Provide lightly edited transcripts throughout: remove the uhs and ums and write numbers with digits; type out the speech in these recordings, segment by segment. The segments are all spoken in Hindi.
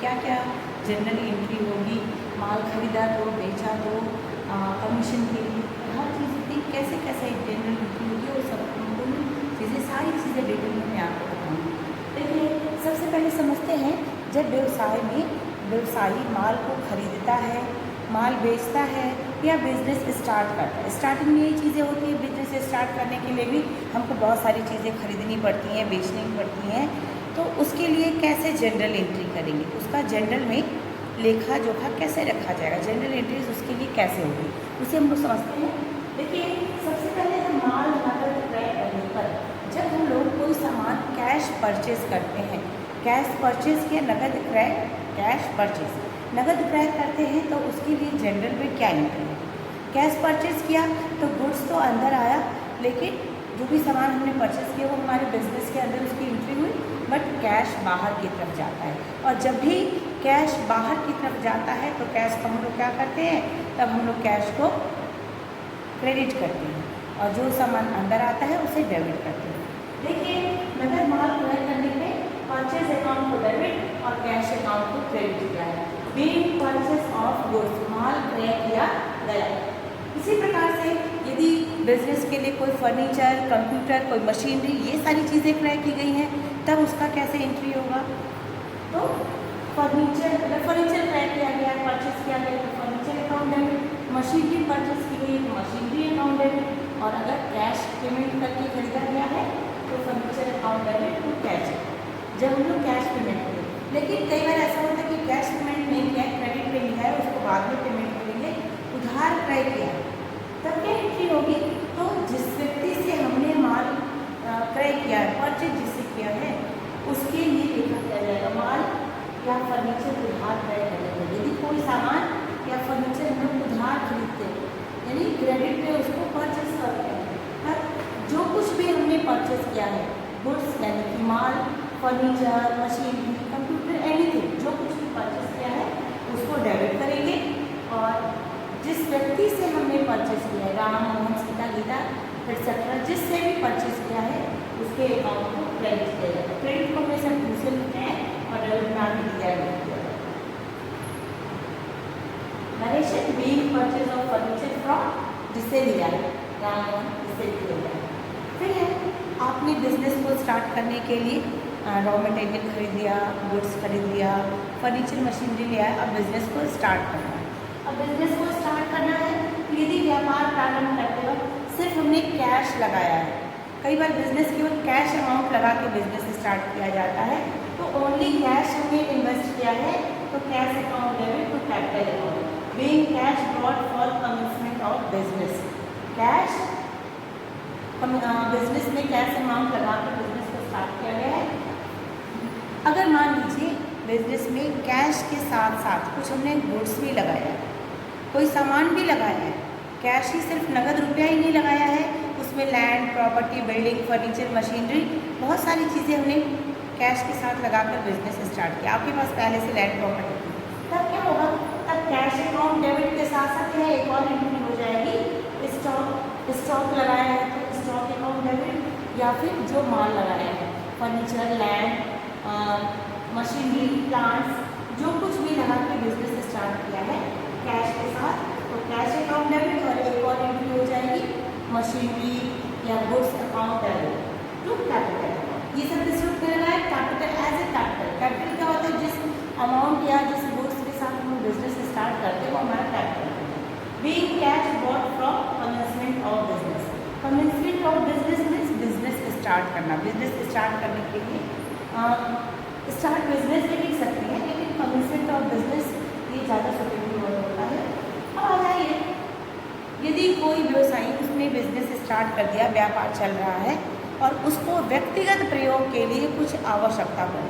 क्या क्या जनरल एंट्री होगी, माल खरीदा तो बेचा तो कमीशन के लिए हर चीज़ की कैसे कैसे जनरल एंट्री होगी और सब चीज़ें सारी चीज़ें डिटेल में मैं आपको बताऊँगी। देखिए सबसे पहले समझते हैं, जब व्यवसाय में व्यवसायी माल को खरीदता है, माल बेचता है या बिज़नेस स्टार्ट करता है। स्टार्टिंग में ये चीज़ें होती हैं, बिज़नेस स्टार्ट करने के लिए भी हमको बहुत सारी चीज़ें खरीदनी पड़ती हैं, बेचनी पड़ती हैं। तो उसके लिए कैसे जनरल एंट्री करेंगे, उसका जनरल में लेखा जोखा कैसे रखा जाएगा, जनरल एंट्रीज उसके लिए कैसे होगी, उसे हम लोग समझते हैं। देखिए सबसे पहले हम माल नकद क्रय करने पर, जब हम लोग कोई सामान कैश परचेज करते हैं, कैश परचेज किया, नगद क्रय, कैश परचेज, नगद क्रय करते हैं तो उसके लिए जनरल में क्या एंट्री है। कैश परचेज किया तो गुड्स तो अंदर आया, लेकिन जो भी सामान हमने परचेज किया वो हमारे बिजनेस के अंदर उसकी एंट्री हुई, बट कैश बाहर की तरफ जाता है। और जब भी कैश बाहर की तरफ जाता है तो कैश को हम लोग क्या करते हैं, तब हम लोग कैश को क्रेडिट करते हैं और जो सामान अंदर आता है उसे डेबिट करते हैं। देखिए नगद माल क्रय करने पे परचेज अकाउंट को डेबिट और कैश अकाउंट को क्रेडिट किया है। बीइंग परचेज ऑफ गुड्स, माल क्रय किया गया। इसी प्रकार से यदि बिजनेस के लिए कोई फर्नीचर, कंप्यूटर, कोई मशीनरी, ये सारी चीज़ें क्रय की गई हैं, तब उसका कैसे एंट्री होगा। तो फर्नीचर, अगर फर्नीचर क्रय किया गया, परचेज किया गया तो furniture account debit, machinery purchase की गई तो मशीनरी अकाउंट डेबिट, और अगर कैश पेमेंट करके खरीदा गया है तो furniture account debit to cash, जब हम लोग कैश पेमेंट करें। लेकिन कई बार ऐसा होता है कि कैश पेमेंट नहीं किया, क्रेडिट पे लिखा है, उसको बाद में पेमेंट करेंगे, उधार क्रय किया, तब क्या एंट्री होगी। तो जिस व्यक्ति से हमने माल क्रय किया है, परचेज जिससे किया है, उसके लिए लेखा किया जाएगा। माल या फर्नीचर उधार क्रय करेंगे। यदि कोई सामान या फर्नीचर हम लोग उधार खरीदते हैं, यानी क्रेडिट पे उसको परचेज करते हैं, तब जो कुछ भी हमने परचेज किया है, गुड्स यानी कि माल, फर्नीचर, मशीनरी, कंप्यूटर, एनीथिंग, जो कुछ भी परचेज किया है उसको डेबिट करेंगे। और जिस व्यक्ति से हमने परचेज किया है, राम, मोहन, सीता, गीता एक्सेट्रा, जिससे भी परचेज किया है उसके अकाउंट को क्रेडिट किया जाएगा। क्रेडिट को हमेशा दूसरे लिखते हैं और डेबिट में आगे दिया जाता है। Narration being purchase of furniture from, जिससे लिया है, राम, मोहन, जिससे लिया है। फिर है आपने बिजनेस को स्टार्ट करने के लिए रॉ मटेरियल खरीद लिया, गुड्स खरीद लिया, फर्नीचर, मशीनरी लिया है, अब बिजनेस को स्टार्ट करना है। अब बिजनेस को स्टार्ट करना है तो यदि व्यापार प्रारंभ करते वक्त सिर्फ हमने कैश लगाया है, कई बार बिजनेस केवल कैश अमाउंट लगा के बिजनेस स्टार्ट किया जाता है, तो ओनली कैश हमने इन्वेस्ट किया है तो cash account debit to capital account. Being cash brought for commencement of business, cash business में कैश अमाउंट लगा के बिजनेस को स्टार्ट किया गया है। अगर मान लीजिए बिजनेस में कैश के साथ साथ कुछ हमने गुड्स भी लगाया है, कोई सामान भी लगाया है, कैश ही सिर्फ नगद रुपया ही नहीं लगाया है, उसमें land, property, building, furniture, machinery, बहुत सारी चीज़ें हमने कैश के साथ लगाकर बिजनेस स्टार्ट किया। आपके पास पहले से लैंड, प्रॉपर्टी थी, तब क्या होगा, तब कैश अकाउंट डेबिट के साथ साथ है एक और एंट्री हो जाएगी, स्टॉक लगाया है तो स्टॉक अकाउंट डेबिट, या फिर जो माल लगाया है, फर्नीचर, लैंड, मशीनरी, प्लांट्स, जो कुछ भी लगा के बिजनेस स्टार्ट किया है कैश के साथ, तो कैश अकाउंट डेबिट, और एक और एंट्री हो जाएगी मशीनरी या goods account debit to capital account. ये सब किस रूप में लगा है, capital as a capital. Capital क्या होता है, जिस अमाउंट या जिस गुड्स के साथ हम बिजनेस स्टार्ट करते हैं वो हमारा कैपिटल है। Being cash bought from commencement of business, commencement of business means business start करना। बिजनेस स्टार्ट करने के लिए स्टार्ट बिजनेस भी लिख सकते हैं, लेकिन कमेंसमेंट ऑफ बिजनेस ये ज़्यादा सुटेबल होता है। अब आ जाइए, यदि कोई व्यवसायी उसने बिजनेस स्टार्ट कर दिया, व्यापार चल रहा है और उसको व्यक्तिगत प्रयोग के लिए कुछ आवश्यकता हो,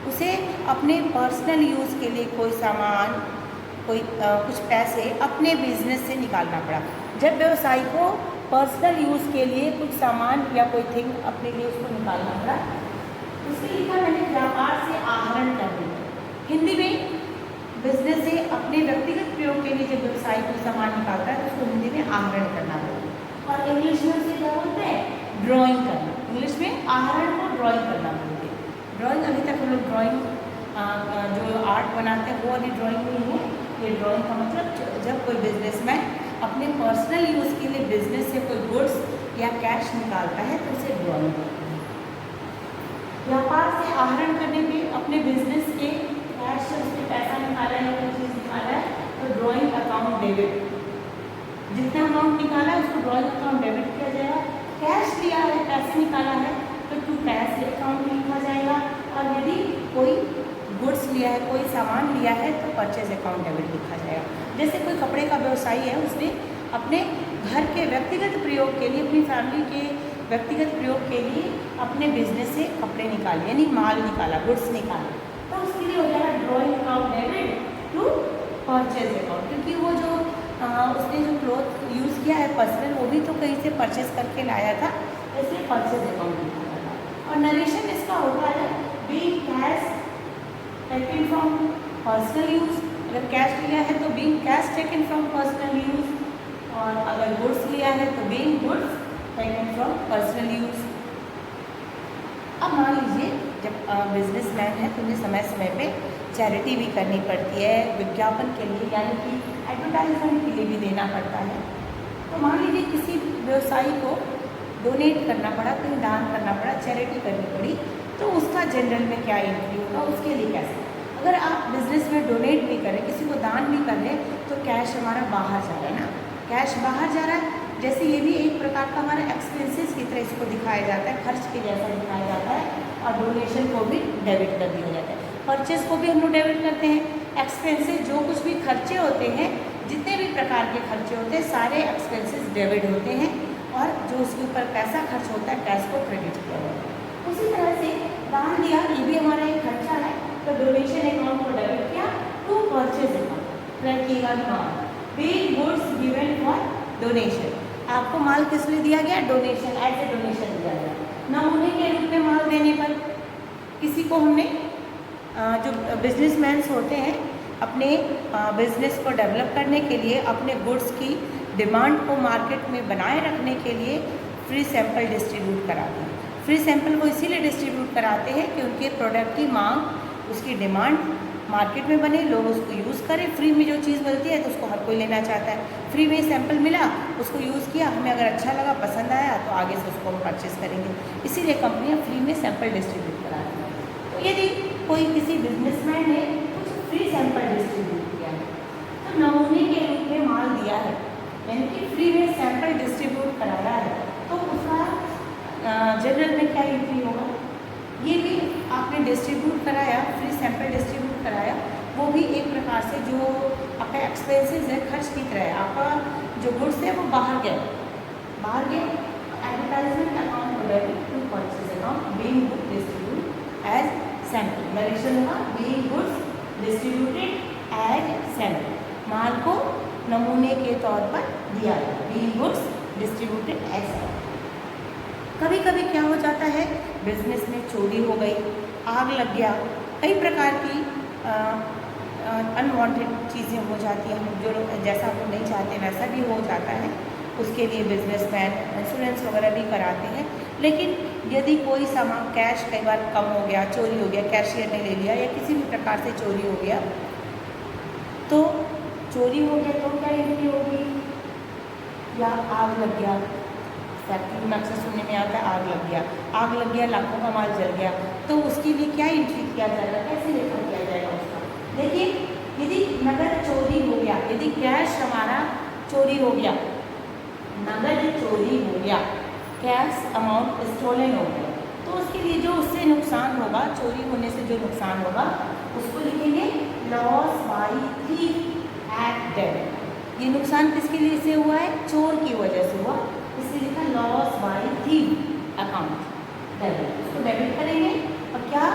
उसे अपने पर्सनल यूज़ के लिए कोई सामान, कोई कुछ पैसे अपने बिजनेस से निकालना पड़ा। जब व्यवसायी को पर्सनल यूज़ के लिए कुछ सामान या कोई थिंग अपने लिए उसको निकालना पड़ा, उसके लिखा मैंने व्यापार से आहरण करने। हिंदी में बिजनेस से अपने व्यक्तिगत प्रयोग के लिए जब व्यवसायी कोई सामान निकालता है तो उसको हिंदी में आहरण करना बोलते हैं, और इंग्लिश में उसे क्या बोलते हैं, ड्राइंग करना। इंग्लिश में आहरण को ड्राइंग करना बोलते हैं। ड्राइंग, अभी तक हम लोग ड्राइंग जो आर्ट चार्ट बनाते हैं वो वाली ड्राइंग नहीं है। ये ड्राइंग का मतलब जब कोई बिजनेसमैन अपने पर्सनल यूज़ के लिए बिजनेस से कोई गुड्स या कैश निकालता है तो उसे ड्राइंग करते हैं। व्यापार से आहरण करने पे अपने बिजनेस के कैश से उसने पैसा निकाला है या कोई चीज़ निकाला है तो ड्राइंग अकाउंट डेबिट, जितना अमाउंट निकाला है उसको ड्राइंग अकाउंट डेबिट किया जाएगा। कैश लिया है, पैसे निकाला है तो टू कैश अकाउंट लिखा जाएगा। और यदि कोई गुड्स लिया है, कोई सामान लिया है तो परचेज अकाउंट डेबिट लिखा जाएगा। जैसे कोई कपड़े का व्यवसायी है, उसने अपने घर के व्यक्तिगत प्रयोग के लिए, अपनी फैमिली के व्यक्तिगत प्रयोग के लिए अपने बिजनेस से कपड़े निकाले यानी माल निकाला, गुड्स निकाले, तो उसके लिए हो जाएगा drawing account debit to purchase account, क्योंकि वो जो उसने जो क्लॉथ यूज़ किया है पर्सनल वो भी तो कहीं से परचेज करके लाया था, इसलिए परचेज अकाउंट निकाला था। और नरेशन इसका होता है being cash taken from personal use, अगर कैश लिया है तो being cash taken from personal use, और अगर गुड्स लिया है तो being goods taken from personal use. अब मान लीजिए जब बिजनेसमैन है तो उन्हें समय समय पे चैरिटी भी करनी पड़ती है, विज्ञापन के लिए यानी कि एडवर्टाइजमेंट के लिए भी देना पड़ता है। तो मान लीजिए किसी व्यवसायी को डोनेट करना पड़ा, कहीं दान करना पड़ा, चैरिटी करनी पड़ी, तो उसका जनरल में क्या एंट्री होगा, उसके लिए कैसे। अगर आप बिजनेस में डोनेट भी करें, किसी को दान भी कर रहे हैं तो कैश हमारा बाहर जा रहा है ना, कैश बाहर जा रहा है। जैसे ये भी एक प्रकार का हमारा एक्सपेंसेस की तरह इसको दिखाया जाता है, खर्च के जैसा दिखाया जाता है, और डोनेशन को भी डेबिट कर दिया जाता है। परचेज को भी हम लोग डेबिट करते हैं। एक्सपेंसेस जो कुछ भी खर्चे होते हैं, जितने भी प्रकार के खर्चे होते हैं, सारे एक्सपेंसेस डेबिट होते हैं, और जो उसके ऊपर पैसा खर्च होता है कैश को क्रेडिट किया जाता है। उसी तरह से दान दिया, ये भी हमारा एक खर्चा है, तो डोनेशन अकाउंट को डेबिट किया टू परचेज अकाउंट, रखिएगा ध्यान, being goods given for donation. आपको माल किस लिए दिया गया, डोनेशन, एज ए डोनेशन दिया गया। नमूने के रूप में माल देने पर किसी को हमने जो बिजनेसमैन्स होते हैं अपने बिजनेस को डेवलप करने के लिए, अपने गुड्स की डिमांड को मार्केट में बनाए रखने के लिए फ्री सैंपल डिस्ट्रीब्यूट कराते हैं। फ्री सैंपल को इसीलिए डिस्ट्रीब्यूट कराते हैं कि उनके प्रोडक्ट की मांग, उसकी डिमांड मार्केट में बने, लोग उसको यूज़ करें। फ्री में जो चीज़ मिलती है तो उसको हर कोई लेना चाहता है। फ्री में सैंपल मिला, उसको यूज़ किया, हमें अगर अच्छा लगा, पसंद आया तो आगे से उसको हम परचेज़ करेंगे। इसीलिए कंपनियां फ्री में सैंपल डिस्ट्रीब्यूट कराती हैं। तो यदि कोई किसी बिजनेसमैन ने कुछ फ्री सैंपल डिस्ट्रीब्यूट किया है तो नमूने के रूप में माल दिया है, यानी कि फ्री में सैंपल डिस्ट्रीब्यूट कराया है, तो उसका जनरल में क्या एंट्री होगा। ये भी आपने डिस्ट्रीब्यूट कराया, फ्री सैंपल डिस्ट्रीब्यूट कराया, वो भी एक प्रकार से जो आपका एक्सपेंसेस है, खर्च की तरह है। आपका जो गुड्स है वो बाहर गया, एडवर्टाइजमेंट अकाउंट को debit to purchase account, being good distribute as sample. Narration होगा being goods distributed as sample, माल को नमूने के तौर पर दिया गया, being goods distributed as sample. कभी कभी क्या हो जाता है, बिजनेस में चोरी हो गई, आग लग गया, कई प्रकार की अनवांटेड चीज़ें हो जाती हैं, हम जो जैसा हम नहीं चाहते वैसा भी हो जाता है। उसके लिए बिजनेसमैन इंश्योरेंस वगैरह भी कराते हैं। लेकिन यदि कोई सामान कैश कई बार कम हो गया, चोरी हो गया, कैशियर ने ले लिया या किसी भी प्रकार से चोरी हो गया, तो चोरी हो गया तो क्या एंट्री होगी, या आग लग गया, फैक्ट्री में अक्सर सुनने में आता है आग लग गया, आग लग गया, लाखों का माल जल गया, तो उसके लिए क्या एंट्री किया जाएगा, कैसे लेखा किया जाएगा उसका। देखिए, यदि नगद चोरी हो गया, यदि कैश हमारा चोरी हो गया, नगद चोरी हो गया, कैश अमाउंट स्टोलन हो गया, तो उसके लिए जो उससे नुकसान होगा, चोरी होने से जो नुकसान होगा उसको लिखेंगे loss by thief at debit. ये नुकसान किसके लिए से हुआ है, चोर की वजह से हुआ, इसलिए लिखा loss by thief account debit. उसको डेबिट करेंगे और क्या,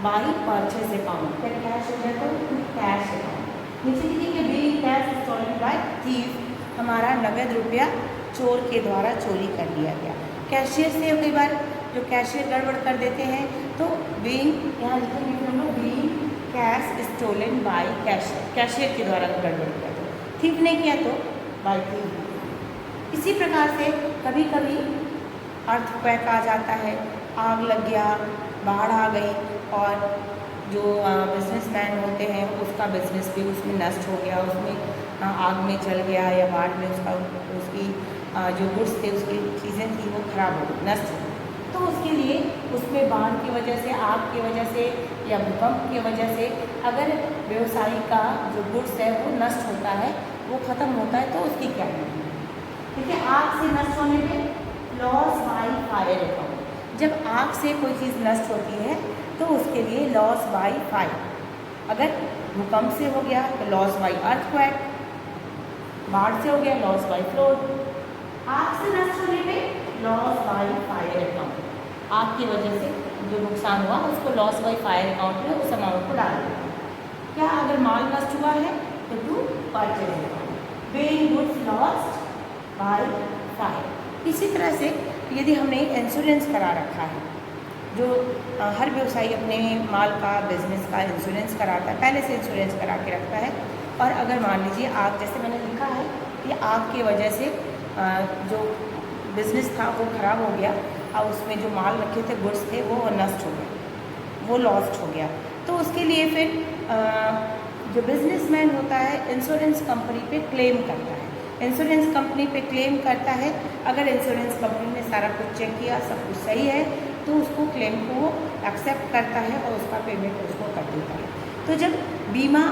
बाई परचेज अकाउंट, फिर कैश हो जाए तो कैश अकाउंट। नीचे लिखेंगे being cash stolen by thief, हमारा नगद रुपया चोर के द्वारा चोरी कर लिया गया। कैशियर से कई बार जो कैशियर गड़बड़ कर देते हैं तो बीइंग, यहाँ लिखेंगे हम लोग being cash stolen by cashier, cashier के द्वारा गड़बड़ किया तो, ठीक नहीं किया तो बाई थीफ। इसी प्रकार से कभी कभी अर्थक्वेक आ जाता है, आग लग गया, बाढ़ आ गई और जो बिजनेसमैन होते हैं उसका बिजनेस भी उसमें नष्ट हो गया, उसमें आग में जल गया या बाढ़ में उसकी जो गुड्स थे, उसकी चीज़ें थी वो खराब हो गई, नष्ट हो गई। तो उसके लिए उसमें बाढ़ की वजह से, आग की वजह से या भूकंप की वजह से अगर व्यवसायी का जो गुड्स है वो नष्ट होता है, वो ख़त्म होता है, तो उसकी क्या है? देखिए, आग से नष्ट होने पे लॉस बाय फायर अकाउंट। जब आग से कोई चीज़ नष्ट होती है तो उसके लिए लॉस बाय फायर। अगर भूकंप से हो गया तो लॉस बाय अर्थक्वेक, बाढ़ से हो गया लॉस बाय फ्लोड। आग से नष्ट होने पे लॉस बाय फायर अकाउंट, आग की वजह से जो नुकसान हुआ उसको लॉस बाय फायर अकाउंट में उस अमाउंट को डाल दें। क्या अगर माल नष्ट हुआ है तो to purchase account, when goods lost by fire. इसी तरह से यदि हमने इंश्योरेंस करा रखा है, जो हर व्यवसायी अपने माल का, बिजनेस का इंश्योरेंस कराता है, पहले से इंश्योरेंस करा के रखता है, और अगर मान लीजिए आग, जैसे मैंने लिखा है कि आग की वजह से जो बिज़नेस था वो ख़राब हो गया और उसमें जो माल रखे थे, गुड्स थे, वो नष्ट हो गए, वो लॉस्ट हो गया, तो उसके लिए फिर जो बिजनेसमैन होता है इंश्योरेंस कंपनी पे क्लेम करता है। इंश्योरेंस कंपनी पे क्लेम करता है, अगर इंश्योरेंस कंपनी ने सारा कुछ चेक किया, सब कुछ सही है, तो उसको क्लेम को वो एक्सेप्ट करता है और उसका पेमेंट उसको कर देता है। तो जब बीमा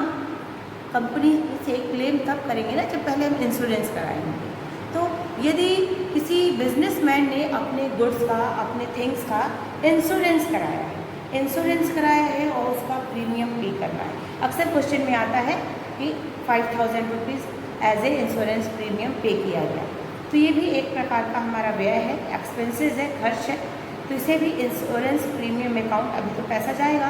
कंपनी से क्लेम तब करेंगे ना जब पहले हम इंश्योरेंस कराएंगे। तो यदि किसी बिजनेसमैन ने अपने गुड्स का, अपने थिंग्स का इंश्योरेंस कराया है और उसका प्रीमियम पे करना है, अक्सर क्वेश्चन में आता है कि 5000 rupees as a insurance premium pay किया गया, तो ये भी एक प्रकार का हमारा व्यय है, एक्सपेंसेस है, खर्च है, तो इसे भी इंश्योरेंस प्रीमियम अकाउंट, अभी तो पैसा जाएगा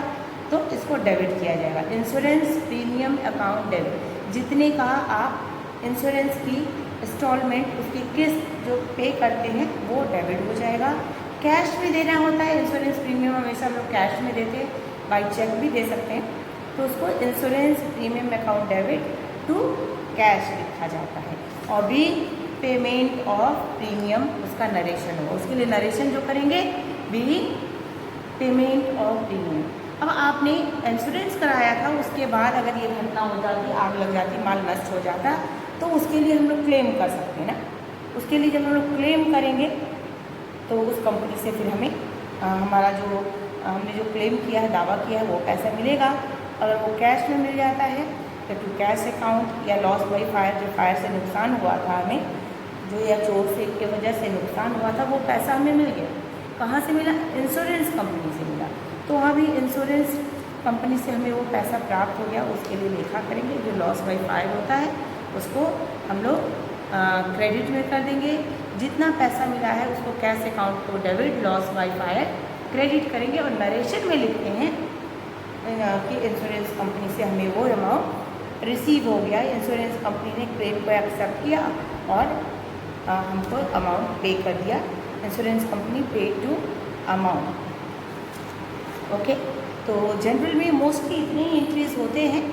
तो इसको डेबिट किया जाएगा। इंश्योरेंस प्रीमियम अकाउंट डेबिट, जितने का आप इंश्योरेंस की इंस्टॉलमेंट, उसकी किस्त जो पे करते हैं वो डेबिट हो जाएगा। कैश में देना होता है इंश्योरेंस प्रीमियम, हमेशा हम लोग कैश में देते हैं, बाई चेक भी दे सकते हैं, तो उसको insurance premium account debit to cash लिखा जाता है। और बी पेमेंट ऑफ प्रीमियम, उसका नरेशन होगा, उसके लिए नरेशन जो करेंगे बी पेमेंट ऑफ प्रीमियम। अब आपने इंश्योरेंस कराया था, उसके बाद अगर ये घटना हो जाती, आग लग जाती, माल नष्ट हो जाता, तो उसके लिए हम लोग क्लेम कर सकते हैं ना। उसके लिए जब हम लोग क्लेम करेंगे तो उस कंपनी से फिर हमें हमारा जो हमने जो क्लेम किया है, दावा किया है, वो पैसा मिलेगा। अगर वो कैश में मिल जाता है तो टू कैश अकाउंट, या लॉस बाई फायर, जो फायर से नुकसान हुआ था हमें, जो या चोर से की वजह से नुकसान हुआ था, वो पैसा हमें मिल गया। कहाँ से मिला? इंश्योरेंस कंपनी से मिला। तो वहाँ भी इंश्योरेंस कंपनी से हमें वो पैसा प्राप्त हो गया, उसके लिए लेखा करेंगे। जो लॉस बाई फायर होता है उसको हम लोग क्रेडिट में कर देंगे, जितना पैसा मिला है उसको कैश अकाउंट को debit, loss by fire credit करेंगे, और नरेशन में लिखते हैं कि इंश्योरेंस कंपनी से हमें वो अमाउंट रिसीव हो गया, इंश्योरेंस कंपनी ने क्लेम को एक्सेप्ट किया और हमको अमाउंट पे कर दिया, इंश्योरेंस कंपनी पे टू अमाउंट। ओके, तो जनरल में मोस्टली इतने ही एंट्रीज होते हैं।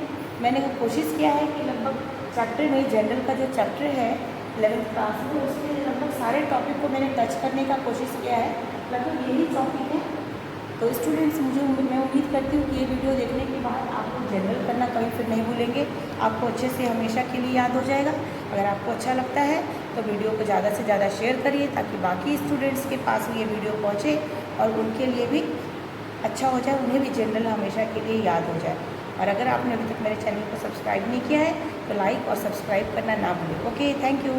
मैंने कोशिश किया है कि लगभग चैप्टर में, जनरल का जो चैप्टर है 11th क्लास में, उसके लगभग सारे टॉपिक को मैंने टच करने का कोशिश किया है, लगभग यही टॉपिक है। तो स्टूडेंट्स, मैं उम्मीद करती हूँ कि ये वीडियो देखने के बाद आपको जनरल करना कभी फिर नहीं भूलेंगे, आपको अच्छे से हमेशा के लिए याद हो जाएगा। अगर आपको अच्छा लगता है तो वीडियो को ज़्यादा से ज़्यादा शेयर करिए, ताकि बाकी स्टूडेंट्स के पास ये वीडियो पहुँचे और उनके लिए भी अच्छा हो जाए, उन्हें भी जनरल हमेशा के लिए याद हो जाए। और अगर आपने अभी तक मेरे चैनल को सब्सक्राइब नहीं किया है तो लाइक और सब्सक्राइब करना ना भूलें। Okay, thank you.